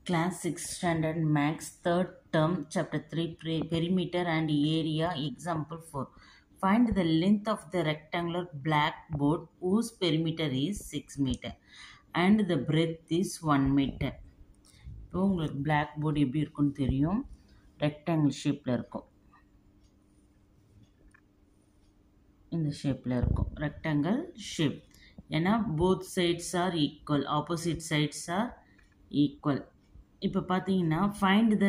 Class 6 Standard Max, third term, Chapter 3, Perimeter and Area, Example 4. Find the length of the rectangular blackboard whose perimeter is 6 meter and the breadth is 1 meter. இப்போ உங்களுக்கு blackboard எப்படி இருக்குன்னு தெரியும். rectangle ஷேப்பில் இருக்கும். இந்த ஷேப்பில் இருக்கும். rectangle shape. ஏன்னா both sides are equal. Opposite sides are equal. இப்போ பார்த்தீங்கன்னா ஃபைண்ட் த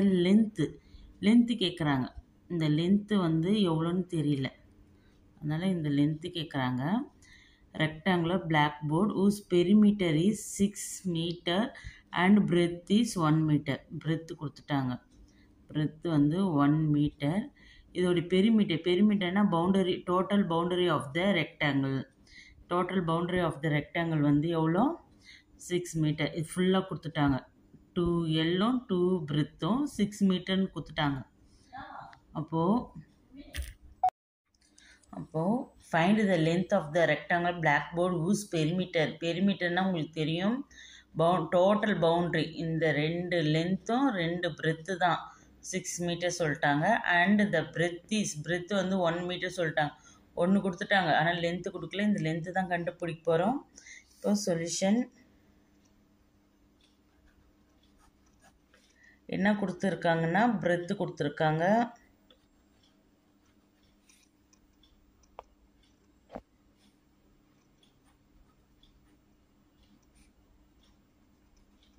லென்த்து கேட்குறாங்க. இந்த லென்த்து வந்து எவ்வளோன்னு தெரியல, அதனால் இந்த லென்த்து கேட்குறாங்க. Rectangular black board whose perimeter is 6 metre and breadth is 1 metre. Breadth கொடுத்துட்டாங்க. பிரெத்து வந்து 1 மீட்டர். இதோடைய பெரிமீட்டர்னா boundary, total boundary of the rectangle. Total boundary of the rectangle வந்து எவ்வளோ? 6 மீட்டர். இது ஃபுல்லாக கொடுத்துட்டாங்க. 2 எல்லும் 2 பிரெத்தும் 6 மீட்டர்னு கொடுத்துட்டாங்க. அப்போது find the length of the rectangle black board whose பெரிமீட்டர்னால் உங்களுக்கு தெரியும், டோட்டல் பவுண்ட்ரி. இந்த 2 லென்த்தும் 2 பிரெத்து தான் 6 மீட்டர் சொல்லிட்டாங்க. அண்ட் த பிரெத்து வந்து 1 மீட்டர் சொல்லிட்டாங்க. 1 கொடுத்துட்டாங்க, ஆனால் லென்த்து கொடுக்கல. இந்த லென்த்து தான் கண்டுபிடிக்க போகிறோம். இப்போ சொல்யூஷன் என்ன கொடுத்துருக்காங்கன்னா, பிரெத்து கொடுத்துருக்காங்க.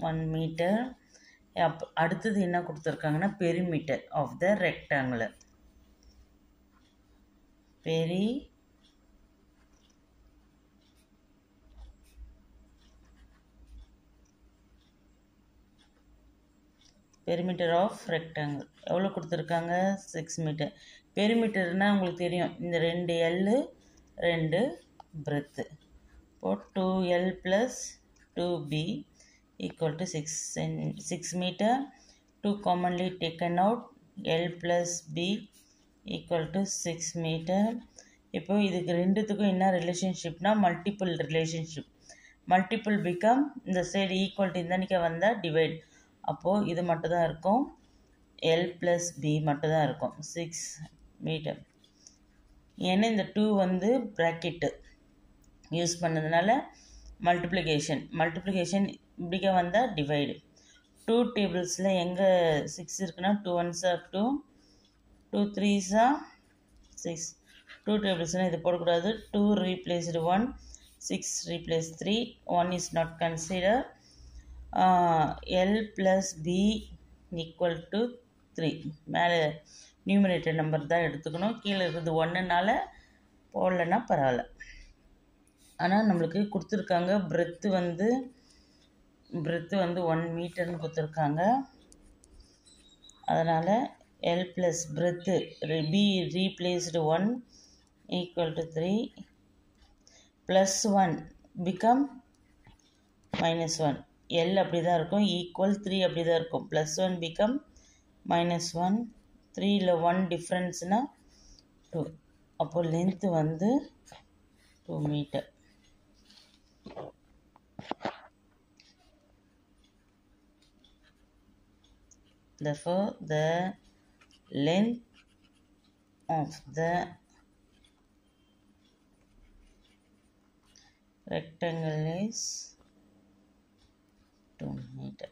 One metre. அடுத்தது என்ன கொடுத்துருக்காங்கன்னா, perimeter of the rectangular. Perimeter of rectangle எவ்வளோ கொடுத்துருக்காங்க? 6 மீட்டர். பெரிமீட்டர்னால் உங்களுக்கு தெரியும், இந்த 2 எல்லு 2 பிரெத்து. இப்போ 2L + 2B = 6 metre. 2 commonly taken out, L + B = 6 metre. இப்போ இதுக்கு ரெண்டுத்துக்கும் என்ன ரிலேஷன்ஷிப்னா, மல்டிபிள் ரிலேஷன்ஷிப். மல்டிபிள் பிகம் இந்த சைடு ஈக்குவல் டு இந்த வந்தால் டிவைட். அப்போது இது மட்டும் தான் இருக்கும், L + B மட்டும் தான் இருக்கும். 6 மீட்டர். ஏன்னா இந்த 2 வந்து ப்ராக்கெட்டு யூஸ் பண்ணதுனால மல்டிப்ளிகேஷன் இப்படிக்க வந்தால் டிவைடு. 2 டேபிள்ஸில் எங்கே 6 இருக்குன்னா, 2 1s are 2, 2 3s are 6. 2 டேபிள்ஸ்னால் இது போடக்கூடாது. 2 replaced 1, 6 replaced 3, 1 is not considered. L + B = 3. மேலே நியூமரேட்டர் நம்பர் தான் எடுத்துக்கணும். கீழே இருக்கிறது 1னால போடலைன்னா பரவாயில்ல. ஆனால் நம்மளுக்கு கொடுத்துருக்காங்க பிரெத்து வந்து 1 மீட்டர்னு கொடுத்துருக்காங்க. அதனால் L + breadth B replaced 1 = 3 +1 become -1. L அப்படி தான் இருக்கும், ஈக்குவல் 3 அப்படி தான் இருக்கும். +1 become -1. 3ல் 1 டிஃப்ரென்ஸ்னால் 2. அப்போது லென்த்து வந்து 2 metre. Therefore, the length of the rectangle is 2 meter.